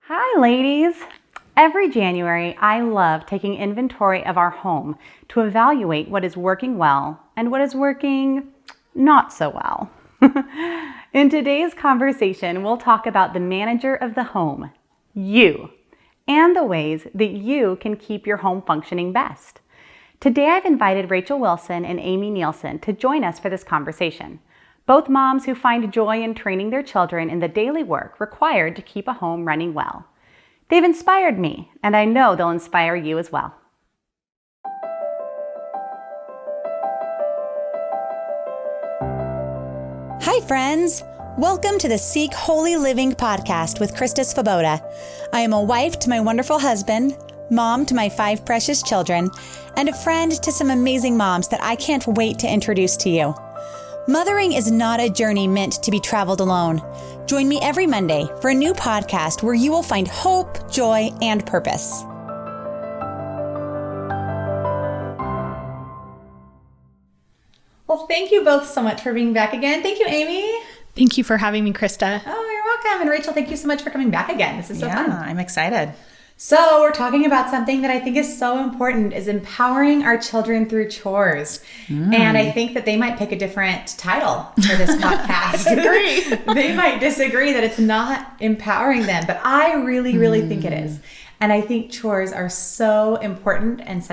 Hi, ladies. Every January, I love taking inventory of our home to evaluate what is working well and what is working not so well. In today's conversation, we'll talk about the manager of the home, you, and the ways that you can keep your home functioning best. Today, I've invited Rachel Wilson and Aimee Nielsen to join us for this conversation. Both moms who find joy in training their children in the daily work required to keep a home running well. They've inspired me, and I know they'll inspire you as well. Hi, friends. Welcome to the Seek Holy Living podcast with Krista, Svoboda. I am a wife to my wonderful husband, mom to my 5 precious children, and a friend to some amazing moms that I can't wait to introduce to you. Mothering is not a journey meant to be traveled alone. Join me every Monday for a new podcast where you will find hope, joy, and purpose. Well, thank you both so much for being back again. Thank you, Aimee. Thank you for having me, Krista. Oh, you're welcome. And Rachel, thank you so much for coming back again. This is so fun. I'm excited. So we're talking about something that I think is so important, is empowering our children through chores. And I think that they might pick a different title for this podcast. Disagree. They might disagree that it's not empowering them, but I really think it is. And I think chores are so important and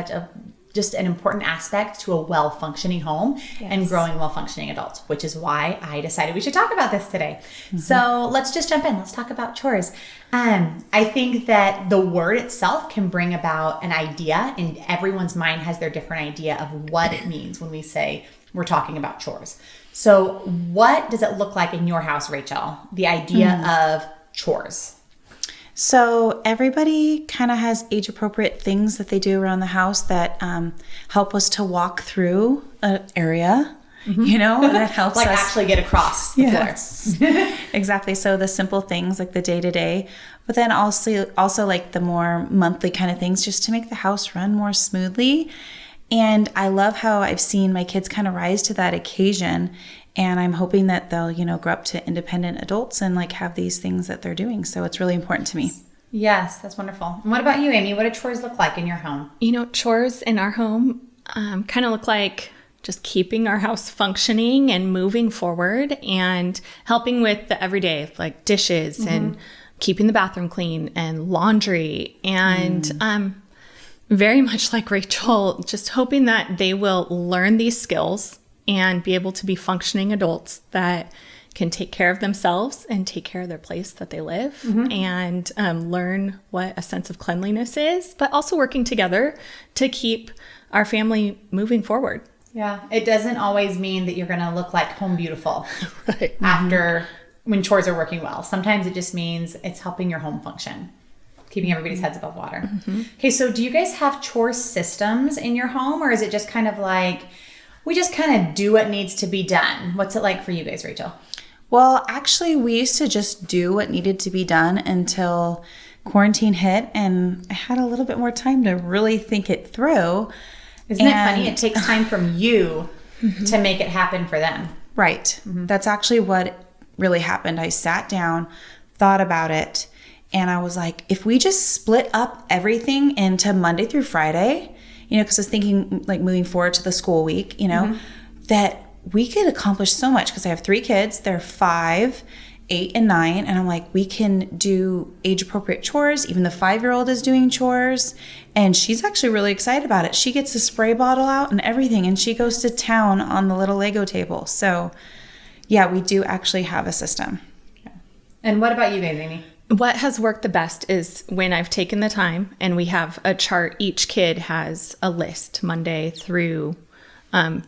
just an important aspect to a well-functioning home and growing well-functioning adults, which is why I decided we should talk about this today. So let's just jump in. Let's talk about chores. I think that the word itself can bring about an idea, and everyone's mind has their different idea of what it means when we say we're talking about chores. So what does it look like in your house, Rachel, the idea of chores? So everybody kind of has age-appropriate things that they do around the house that help us to walk through an area, that helps like us actually get across the floor. Exactly. So the simple things like the day-to-day, but then also like the more monthly kind of things just to make the house run more smoothly. And I love how I've seen my kids kind of rise to that occasion. And I'm hoping that they'll, grow up to independent adults and have these things that they're doing. So it's really important to me. Yes, that's wonderful. And what about you, Aimee? What do chores look like in your home? Chores in our home kind of look like just keeping our house functioning and moving forward and helping with the everyday, like dishes and keeping the bathroom clean and laundry. And very much like Rachel, just hoping that they will learn these skills and be able to be functioning adults that can take care of themselves and take care of their place that they live and learn what a sense of cleanliness is, but also working together to keep our family moving forward. Yeah, it doesn't always mean that you're going to look like home beautiful Right. after when chores are working well. Sometimes it just means it's helping your home function, keeping everybody's heads above water. Okay, so do you guys have chore systems in your home, or is it just kind of like we just kind of do what needs to be done? What's it like for you guys, Rachel? Well, actually, we used to just do what needed to be done until quarantine hit, and I had a little bit more time to really think it through. Isn't it funny? It takes time from you to make it happen for them. Right. That's actually what really happened. I sat down, thought about it, and I was like, if we just split up everything into Monday through Friday, because I was thinking like moving forward to the school week, that we could accomplish so much because I have 3 kids. They're 5, 8, and 9. And I'm like, we can do age-appropriate chores. Even the 5-year-old is doing chores. And she's actually really excited about it. She gets the spray bottle out and everything. And she goes to town on the little Lego table. So, yeah, we do actually have a system. And what about you guys, Aimee? What has worked the best is when I've taken the time and we have a chart. Each kid has a list Monday through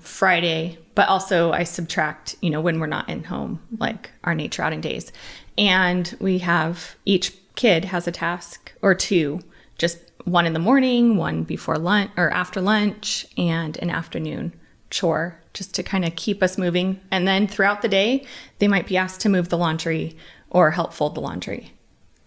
Friday, but also I subtract, when we're not in home, like our nature outing days. And we have, each kid has a task or 2, just one in the morning, one before lunch or after lunch, and an afternoon chore just to kind of keep us moving. And then throughout the day, they might be asked to move the laundry or help fold the laundry.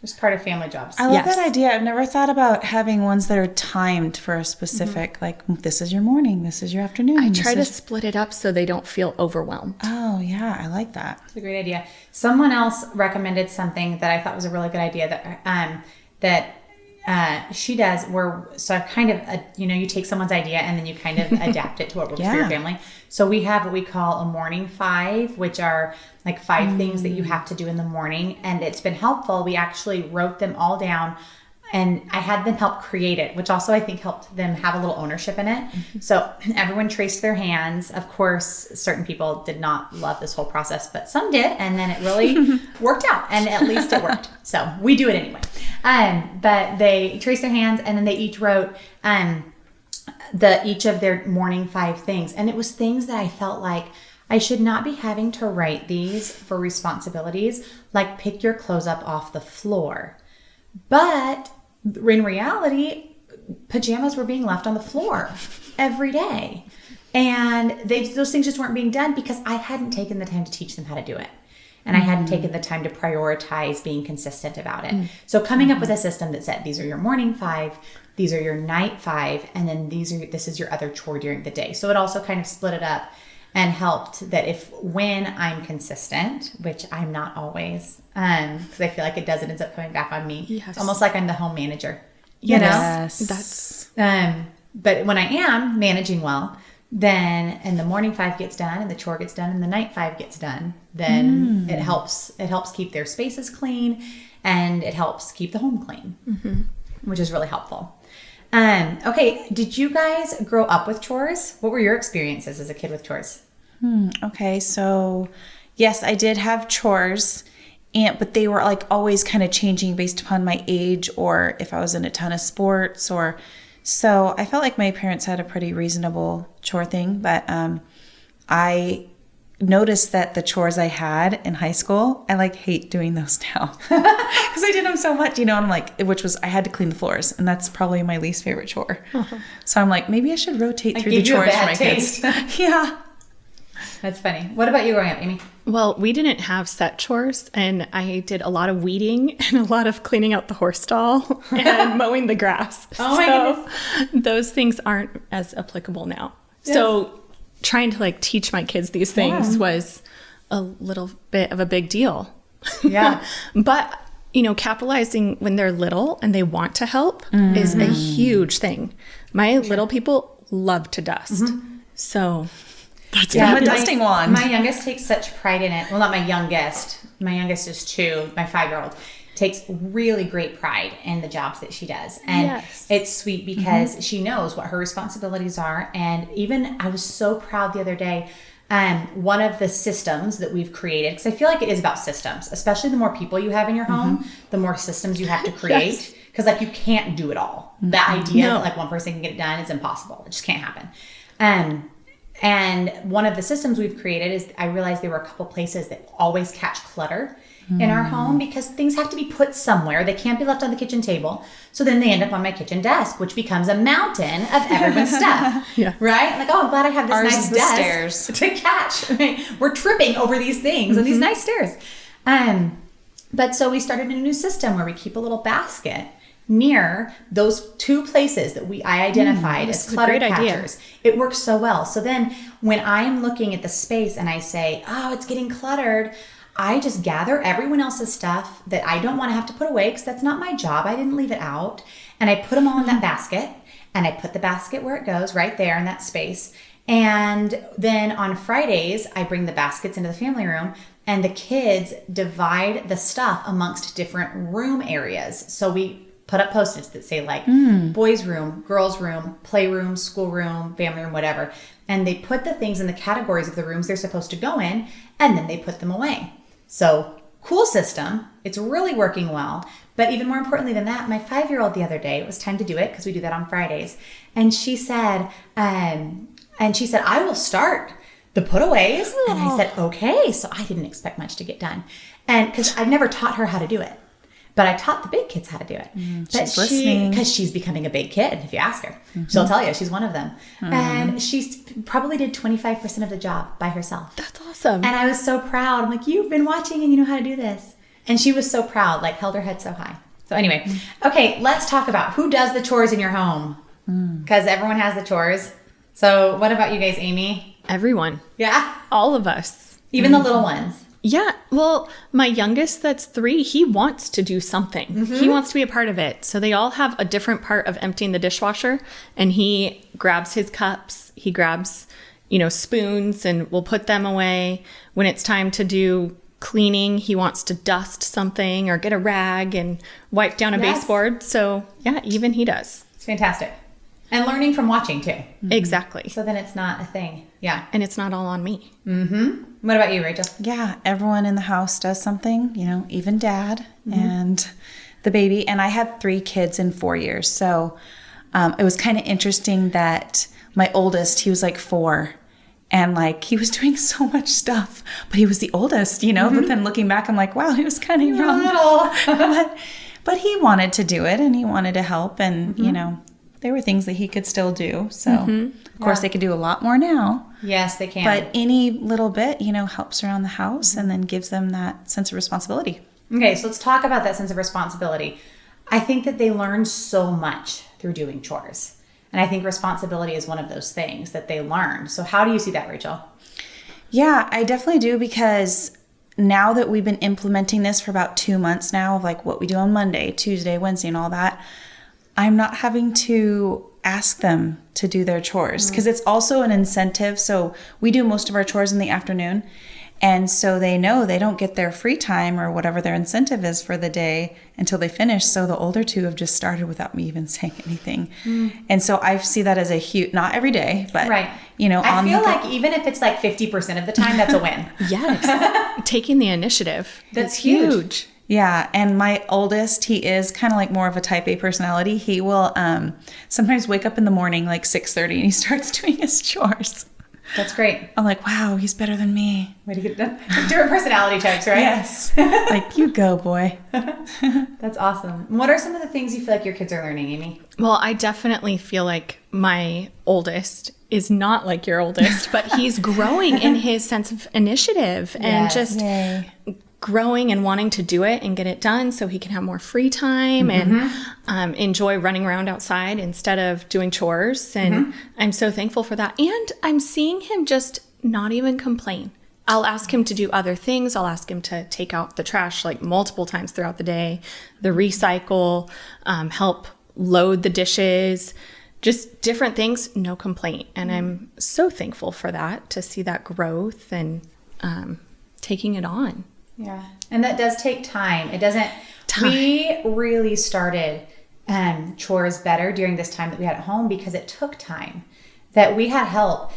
Just part of family jobs. I love Yes. that idea. I've never thought about having ones that are timed for a specific, like, this is your morning, this is your afternoon. I try to split it up so they don't feel overwhelmed. Oh, yeah, I like that. It's a great idea. Someone else recommended something that I thought was a really good idea that she does so I kind of, you take someone's idea and then you kind of adapt it to what works for your family. So we have what we call a morning 5, which are like 5 things that you have to do in the morning. And it's been helpful. We actually wrote them all down and I had them help create it, which also I think helped them have a little ownership in it. So everyone traced their hands. Of course, certain people did not love this whole process, but some did. And then it really worked out, and at least it worked. So we do it anyway. But they traced their hands and then they each wrote each of their morning 5 things. And it was things that I felt like I should not be having to write these for responsibilities, like pick your clothes up off the floor. But in reality, pajamas were being left on the floor every day. And those things just weren't being done because I hadn't taken the time to teach them how to do it. And I hadn't taken the time to prioritize being consistent about it. So coming up with a system that said, these are your morning 5, these are your night 5, and then this is your other chore during the day. So it also kind of split it up and helped that when I'm consistent, which I'm not always, because I feel like it ends up coming back on me. Yes. It's almost like I'm the home manager, Yes. That's but when I am managing well, then and the morning 5 gets done and the chore gets done and the night 5 gets done, then it helps keep their spaces clean and it helps keep the home clean, which is really helpful. Okay, did you guys grow up with chores? What were your experiences as a kid with chores? Okay, so yes, I did have chores, but they were like always kind of changing based upon my age or if I was in a ton of sports so I felt like my parents had a pretty reasonable chore thing, but I noticed that the chores I had in high school, I hate doing those now because I did them so much, and I'm like, I had to clean the floors, and that's probably my least favorite chore. So I'm like, maybe I should rotate through the chores for my kids. Yeah. That's funny. What about you growing up, Aimee? Well, we didn't have set chores, and I did a lot of weeding and a lot of cleaning out the horse stall and mowing the grass. Oh my goodness. Those things aren't as applicable now. Yes. So trying to teach my kids these things was a little bit of a big deal. Yeah. But, capitalizing when they're little and they want to help is a huge thing. My little people love to dust. So that's I'm a dusting wand. My youngest takes such pride in it. Well, not my youngest. My youngest is 2. My 5-year-old takes really great pride in the jobs that she does. And it's sweet because she knows what her responsibilities are. And even I was so proud the other day, one of the systems that we've created, because I feel like it is about systems, especially the more people you have in your home, the more systems you have to create. Because you can't do it all. The idea that one person can get it done is impossible. It just can't happen. And one of the systems we've created is I realized there were a couple places that always catch clutter in our home because things have to be put somewhere. They can't be left on the kitchen table. So then they end up on my kitchen desk, which becomes a mountain of everyone's stuff. Right? I'm glad I have this nice desk stairs to catch. Right? We're tripping over these things on these nice stairs. But so we started a new system where we keep a little basket near those 2 places that I identified as clutter catchers. It works so well. So then when I'm looking at the space and I say, oh, it's getting cluttered, I just gather everyone else's stuff that I don't want to have to put away because that's not my job. I didn't leave it out. And I put them all in that basket and I put the basket where it goes right there in that space. And then on Fridays, I bring the baskets into the family room and the kids divide the stuff amongst different room areas. So we put up Post-its that say boys room, girls room, playroom, school room, family room, whatever. And they put the things in the categories of the rooms they're supposed to go in, and then they put them away. So cool system. It's really working well. But even more importantly than that, my 5-year-old the other day, it was time to do it because we do that on Fridays. And she said, I will start the putaways. And I said, okay. So I didn't expect much to get done. And because I've never taught her how to do it. But I taught the big kids how to do it. She's listening. Because she's becoming a big kid, if you ask her. She'll tell you she's one of them. And she probably did 25% of the job by herself. That's awesome. And I was so proud. I'm like, you've been watching and you know how to do this. And she was so proud, like held her head so high. So anyway, okay, let's talk about who does the chores in your home. Because everyone has the chores. So what about you guys, Aimee? Everyone. Yeah. All of us. Even the little ones. Yeah. Well, my youngest that's 3, he wants to do something. He wants to be a part of it. So they all have a different part of emptying the dishwasher. And he grabs his cups. He grabs, spoons, and we'll put them away. When it's time to do cleaning, he wants to dust something or get a rag and wipe down a baseboard. So yeah, even he does. It's fantastic. And learning from watching too. Exactly. So then it's not a thing. Yeah. And it's not all on me. What about you, Rachel? Yeah, everyone in the house does something, even dad and the baby. And I had 3 kids in 4 years. So it was kind of interesting that my oldest, he was like 4. And like he was doing so much stuff, but he was the oldest, But then looking back, I'm like, wow, he was kind of young. but he wanted to do it and he wanted to help. And, there were things that he could still do. So, of course, they could do a lot more now. Yes, they can. But any little bit, helps around the house and then gives them that sense of responsibility. Okay, so let's talk about that sense of responsibility. I think that they learn so much through doing chores. And I think responsibility is one of those things that they learn. So how do you see that, Rachel? Yeah, I definitely do, because now that we've been implementing this for about 2 months now of like what we do on Monday, Tuesday, Wednesday, and all that, I'm not having to ask them to do their chores, because it's also an incentive. So we do most of our chores in the afternoon. And so they know they don't get their free time or whatever their incentive is for the day until they finish. So the older 2 have just started without me even saying anything. And so I see that as a huge, not every day, but, I feel like even if it's like 50% of the time, that's a win. Yes. Taking the initiative. That's huge. Yeah. And my oldest, he is kind of like more of a type A personality. He will sometimes wake up in the morning like 6:30 and he starts doing his chores. That's great. I'm like, wow, he's better than me. Way to get done. Different personality types, right? Yes. Like, you go, boy. That's awesome. What are some of the things you feel like your kids are learning, Aimee? Well, I definitely feel like my oldest is not like your oldest, but he's growing in his sense of initiative and just growing and wanting to do it and get it done so he can have more free time and enjoy running around outside instead of doing chores. And I'm so thankful for that. And I'm seeing him just not even complain. I'll ask him to do other things. I'll ask him to take out the trash like multiple times throughout the day, the recycle, help load the dishes, just different things, no complaint. And I'm so thankful for that, to see that growth and taking it on. Yeah. And that does take time. It doesn't. We really started chores better during this time that we had at home because it took time, that we had help.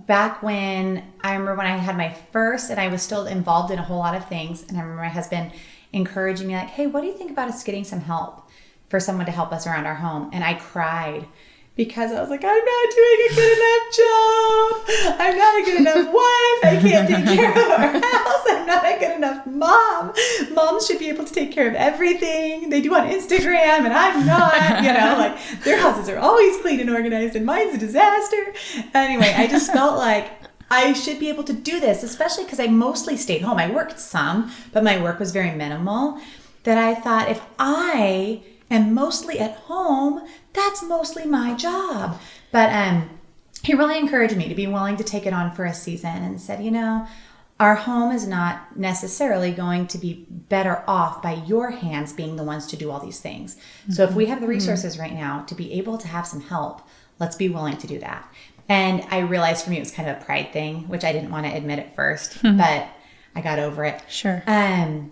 Back when I remember when I had my first, and I was still involved in a whole lot of things. And I remember my husband encouraging me like, hey, what do you think about us getting some help for someone to help us around our home? And I cried, because I was like, I'm not doing a good enough job. I'm not a good enough wife. I can't take care of our house. I'm not a good enough mom. Moms should be able to take care of everything they do on Instagram, and I'm not, like their houses are always clean and organized and mine's a disaster. Anyway, I just felt like I should be able to do this, especially because I mostly stayed home. I worked some, but my work was very minimal, that I thought if I am mostly at home, that's mostly my job. But he really encouraged me to be willing to take it on for a season and said, our home is not necessarily going to be better off by your hands being the ones to do all these things. So if we have the resources right now to be able to have some help, let's be willing to do that. And I realized for me it was kind of a pride thing, which I didn't want to admit at first, but I got over it. Sure. And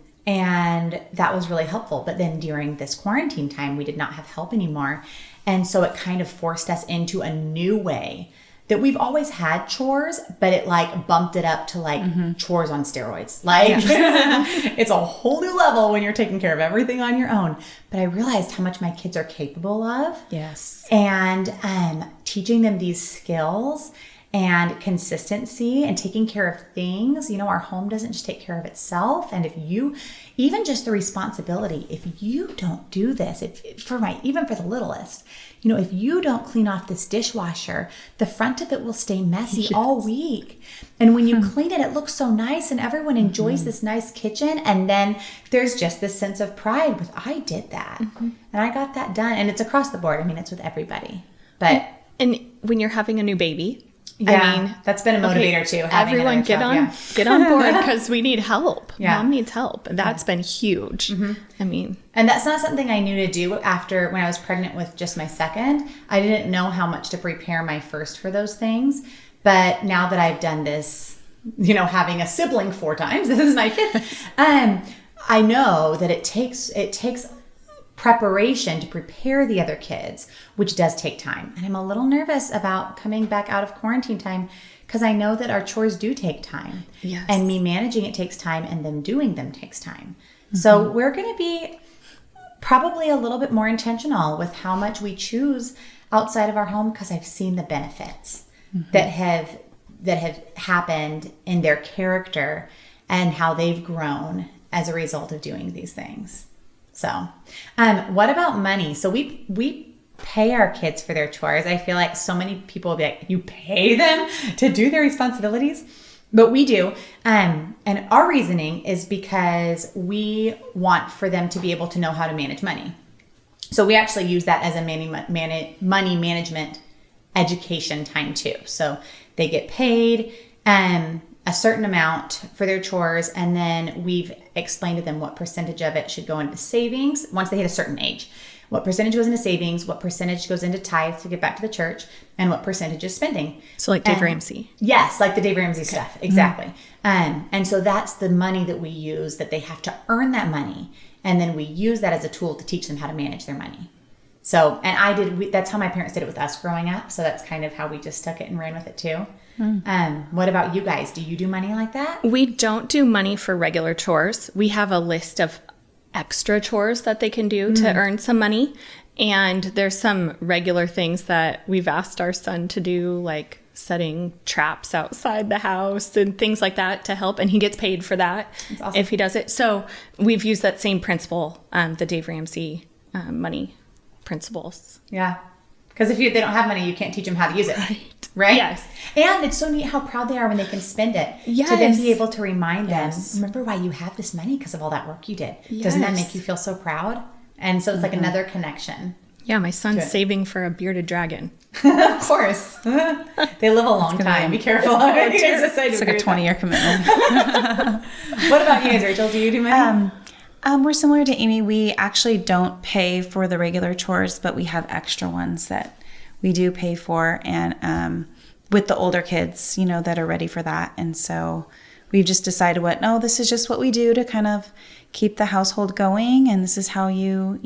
that was really helpful. But then during this quarantine time, we did not have help anymore. And so it kind of forced us into a new way that we've always had chores, but it like bumped it up to like chores on steroids. Like it's a whole new level when you're taking care of everything on your own. But I realized how much my kids are capable of. Yes. And teaching them these skills and consistency and taking care of things. You know, our home doesn't just take care of itself. And if you, even just the responsibility, if you don't do this, even for the littlest, you know, if you don't clean off this dishwasher, the front of it will stay messy all week. And when you clean it, it looks so nice and everyone enjoys this nice kitchen. And then there's just this sense of pride with, I did that and I got that done. And it's across the board. I mean, it's with everybody. But and when you're having a new baby, yeah, I mean, that's been a motivator too. Everyone get on board because we need help. Yeah. Mom needs help. And that's been huge. I mean, and that's not something I knew to do after when I was pregnant with just my second. I didn't know how much to prepare my first for those things. But now that I've done this, you know, having a sibling 4 times, this is my 5th. I know that it takes preparation to prepare the other kids, which does take time. And I'm a little nervous about coming back out of quarantine time because I know that our chores do take time. Yes. And me managing it takes time and them doing them takes time. So we're going to be probably a little bit more intentional with how much we choose outside of our home because I've seen the benefits that have happened in their character and how they've grown as a result of doing these things. So, what about money? So we pay our kids for their chores. I feel like so many people will be like, you pay them to do their responsibilities? But we do. And our reasoning is because we want for them to be able to know how to manage money. So we actually use that as a money management education time too. So they get paid a certain amount for their chores, and then we've explained to them what percentage of it should go into savings once they hit a certain age. What percentage goes into savings, what percentage goes into tithe to get back to the church, and what percentage is spending. So like Dave Ramsey. Yes, like the Dave Ramsey stuff. Exactly. And so that's the money that we use, that they have to earn that money. And then we use that as a tool to teach them how to manage their money. So, and that's how my parents did it with us growing up. So that's kind of how we just took it and ran with it too. What about you guys? Do you do money like that? We don't do money for regular chores. We have a list of extra chores that they can do to earn some money. And there's some regular things that we've asked our son to do, like setting traps outside the house and things like that to help. And he gets paid for that if he does it. So we've used that same principle, the Dave Ramsey money principles. Yeah. Because if they don't have money, you can't teach them how to use it. Right? Yes. And it's so neat how proud they are when they can spend it. Yes. To then be able to remind them, remember why you have this money because of all that work you did. Yes. Doesn't that make you feel so proud? And so it's like another connection. Yeah, my son's saving for a bearded dragon. Of course. They live a long time. Be careful. It's like a 20-year commitment. What about you guys, Rachel? Do you do money? We're similar to Aimee. We actually don't pay for the regular chores, but we have extra ones that we do pay for, and with the older kids, you know, that are ready for that. And so we've just decided this is just what we do to kind of keep the household going, and this is how you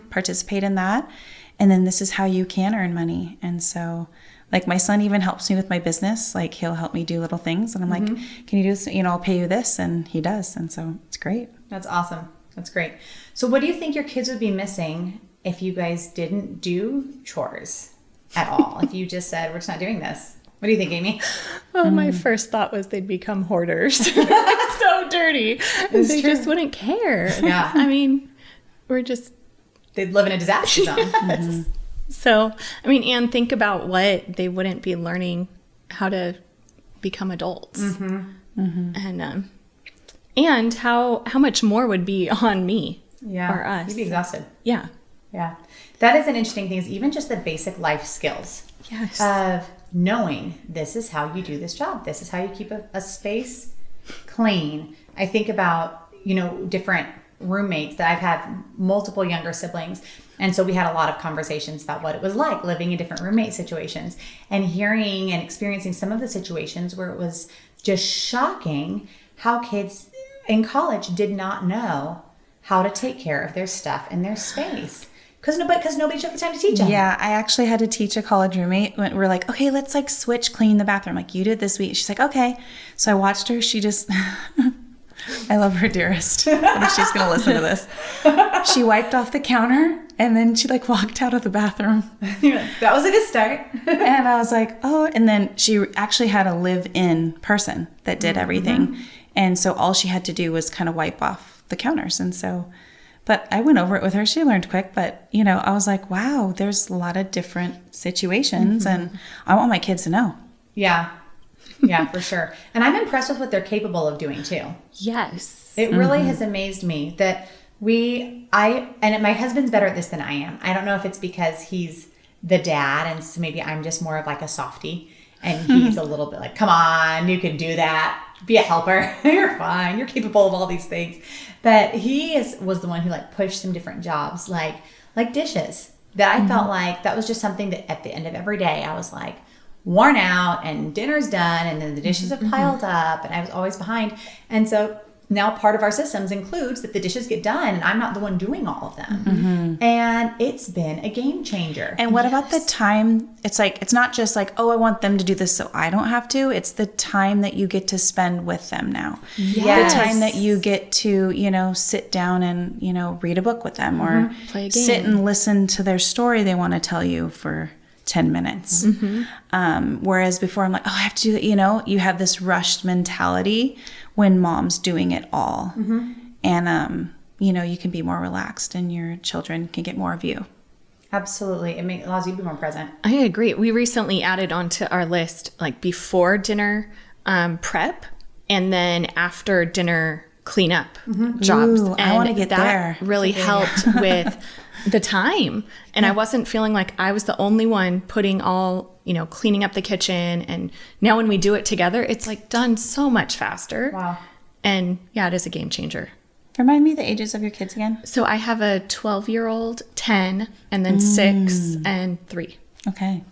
participate in that, and then this is how you can earn money. And so, like, my son even helps me with my business. Like, he'll help me do little things, and I'm like, can you do this? You know, I'll pay you this, and he does. And so it's great. That's awesome. That's great. So what do you think your kids would be missing if you guys didn't do chores at all? If you just said, we're just not doing this. What do you think, Aimee? Oh, my first thought was they'd become hoarders. So dirty. They just wouldn't care. Yeah. I mean, they'd live in a disaster zone. So, I mean, and think about what they wouldn't be learning how to become adults. And how much more would be on me or us. You'd be exhausted. Yeah. Yeah. That is an interesting thing, is even just the basic life skills. Yes. Of knowing this is how you do this job. This is how you keep a space clean. I think about, different roommates that I've had multiple younger siblings. And so we had a lot of conversations about what it was like living in different roommate situations, and hearing and experiencing some of the situations where it was just shocking how kids in college did not know how to take care of their stuff and their space. Because nobody took the time to teach them. Yeah, I actually had to teach a college roommate. We're like, okay, let's switch clean the bathroom. Like, you did this week. She's like, okay. So I watched her. She just I love her, dearest. I wonder if she's going to listen to this. She wiped off the counter and then she like walked out of the bathroom. That was a good start. And I was like, oh, and then she actually had a live-in person that did everything. And so all she had to do was kind of wipe off the counters. And so, but I went over it with her. She learned quick, but you know, I was like, wow, there's a lot of different situations and I want my kids to know. Yeah, for sure. And I'm impressed with what they're capable of doing too. Yes. It really has amazed me that my husband's better at this than I am. I don't know if it's because he's the dad and so maybe I'm just more of like a softie and he's a little bit like, come on, you can do that. Be a helper. You're fine. You're capable of all these things. But was the one who like pushed some different jobs like dishes that I felt like that was just something that at the end of every day I was like worn out and dinner's done and then the dishes have piled up and I was always behind. And so now part of our systems includes that the dishes get done and I'm not the one doing all of them. And it's been a game changer. And what about the time? It's like, it's not just like, oh, I want them to do this so I don't have to. It's the time that you get to spend with them now. Yes. The time that you get to, you know, sit down and, you know, read a book with them or Play a game. sit and listen to their story they want to tell you for 10 minutes. Whereas before I'm like, oh, I have to do that. You know, you have this rushed mentality when mom's doing it all. And, you know, you can be more relaxed and your children can get more of you. Absolutely. It allows you to be more present. I agree. We recently added onto our list like before dinner prep and then after dinner cleanup jobs. Ooh, I wanna get there. Really helped with the time. And I wasn't feeling like I was the only one putting all, you know, cleaning up the kitchen. And now when we do it together, it's like done so much faster. Wow. And yeah, it is a game changer. Remind me the ages of your kids again. So I have a 12-year-old, 10, and then 6 and 3. Okay.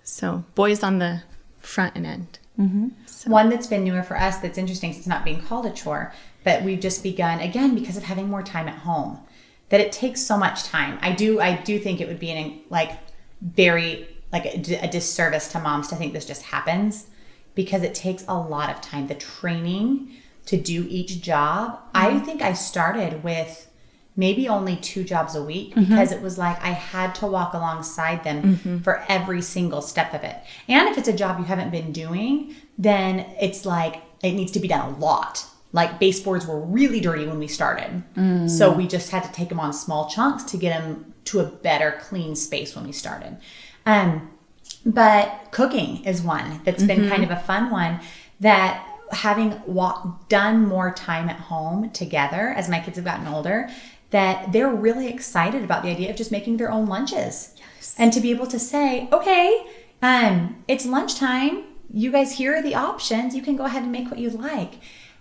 So boys on the front and end. One that's been newer for us that's interesting, so it's not being called a chore, but we've just begun, again, because of having more time at home, that it takes so much time. I do think it would be a disservice to moms to think this just happens because it takes a lot of time. The training to do each job, I think I started with maybe only 2 jobs a week because it was like I had to walk alongside them for every single step of it. And if it's a job you haven't been doing, then it's like it needs to be done a lot. Like baseboards were really dirty when we started. So we just had to take them on small chunks to get them to a better clean space when we started. But cooking is one that's been kind of a fun one that having done more time at home together as my kids have gotten older, that they're really excited about the idea of just making their own lunches. Yes. And to be able to say, okay, it's lunchtime. You guys, here are the options. You can go ahead and make what you like.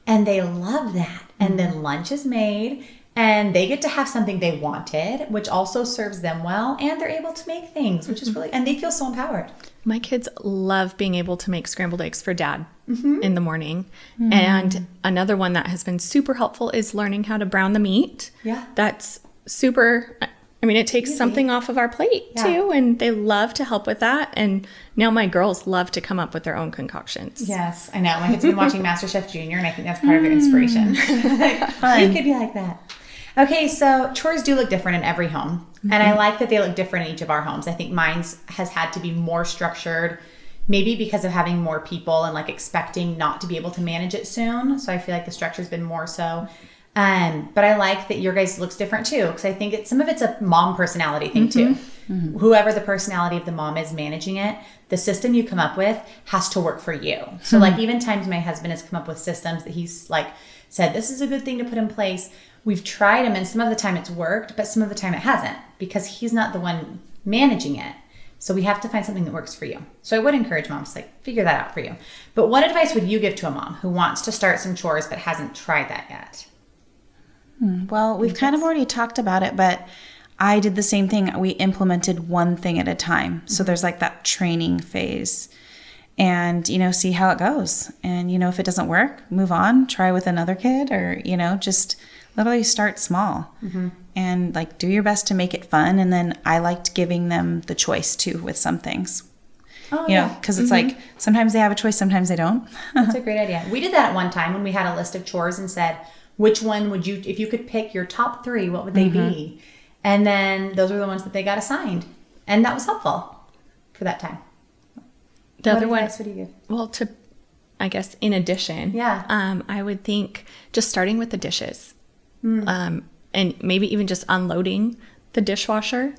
And they love that. And then lunch is made and they get to have something they wanted, which also serves them well. And they're able to make things, which is really, and they feel so empowered. My kids love being able to make scrambled eggs for dad in the morning. And another one that has been super helpful is learning how to brown the meat. Yeah. That's super, I mean, it takes something off of our plate too. And they love to help with that. And now my girls love to come up with their own concoctions. Yes, I know. My kids have been watching MasterChef Junior, and I think that's part of their inspiration. You could be like that. Okay, so chores do look different in every home. And I like that they look different in each of our homes. I think mine's has had to be more structured, maybe because of having more people and like expecting not to be able to manage it soon. So I feel like the structure's been more so. But I like that your guys looks different too, because I think some of it's a mom personality thing too. Whoever the personality of the mom is managing it, the system you come up with has to work for you. So like even times my husband has come up with systems that he's like said, this is a good thing to put in place. We've tried them and some of the time it's worked, but some of the time it hasn't because he's not the one managing it. So we have to find something that works for you. So I would encourage moms to like figure that out for you. But what advice would you give to a mom who wants to start some chores but hasn't tried that yet? Well, we've kind of already talked about it, but I did the same thing. We implemented one thing at a time. So there's like that training phase and, you know, see how it goes. And, you know, if it doesn't work, move on, try with another kid or, you know, just literally start small and like do your best to make it fun. And then I liked giving them the choice too with some things. You know, because it's like sometimes they have a choice, sometimes they don't. That's a great idea. We did that one time when we had a list of chores and said, Which one would you, if you could pick your top 3, what would they be? And then those were the ones that they got assigned. And that was helpful for that time. The other one, what do you give? well, I guess in addition, I would think just starting with the dishes, and maybe even just unloading the dishwasher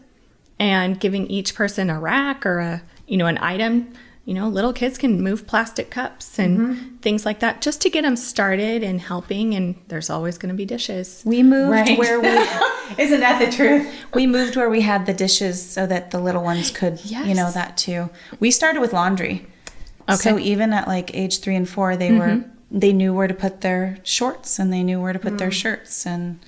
and giving each person a rack or an item. Little kids can move plastic cups and things like that just to get them started and helping. And there's always going to be dishes. We moved where we Isn't that the truth? we moved where we had the dishes so that the little ones could, that too. We started with laundry. Okay. So even at like age 3 and 4, they knew where to put their shorts and they knew where to put their shirts. And,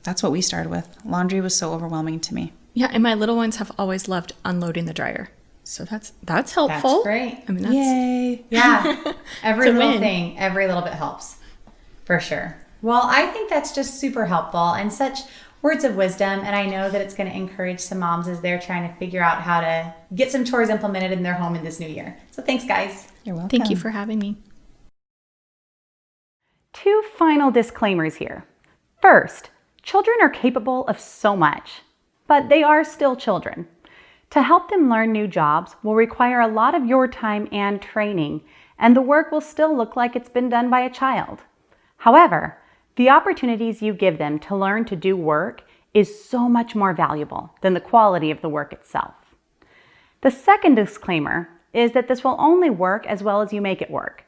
that's what we started with. Laundry was so overwhelming to me. Yeah. And my little ones have always loved unloading the dryer. So that's helpful. That's great. I mean, Yay. Yeah. Every little win. thing, every little bit helps. For sure. Well, I think that's just super helpful and such words of wisdom. And I know that it's going to encourage some moms as they're trying to figure out how to get some chores implemented in their home in this new year. So thanks, guys. You're welcome. Thank you for having me. 2 final disclaimers here. First, children are capable of so much, but they are still children. To help them learn new jobs will require a lot of your time and training, and the work will still look like it's been done by a child. However, the opportunities you give them to learn to do work is so much more valuable than the quality of the work itself. The second disclaimer is that this will only work as well as you make it work.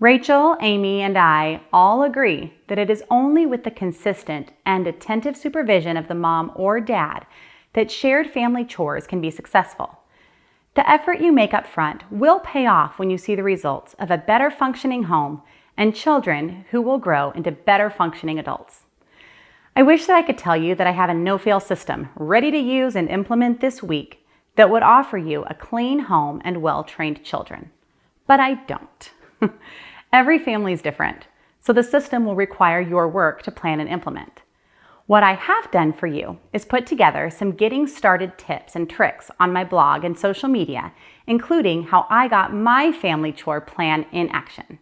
Rachel, Aimee, and I all agree that it is only with the consistent and attentive supervision of the mom or dad that shared family chores can be successful. The effort you make up front will pay off when you see the results of a better functioning home and children who will grow into better functioning adults. I wish that I could tell you that I have a no-fail system ready to use and implement this week that would offer you a clean home and well-trained children. But I don't. Every family is different, so the system will require your work to plan and implement. What I have done for you is put together some getting started tips and tricks on my blog and social media, including how I got my family chore plan in action.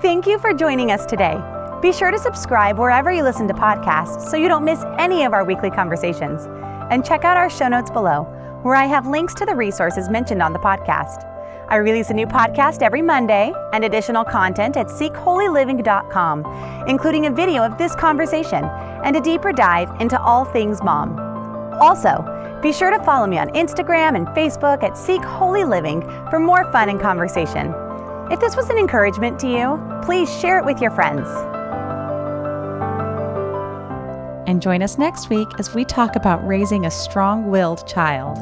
Thank you for joining us today. Be sure to subscribe wherever you listen to podcasts so you don't miss any of our weekly conversations. And check out our show notes below, where I have links to the resources mentioned on the podcast. I release a new podcast every Monday and additional content at seekholyliving.com, including a video of this conversation and a deeper dive into all things mom. Also, be sure to follow me on Instagram and Facebook at Seek Holy Living for more fun and conversation. If this was an encouragement to you, please share it with your friends. And join us next week as we talk about raising a strong-willed child.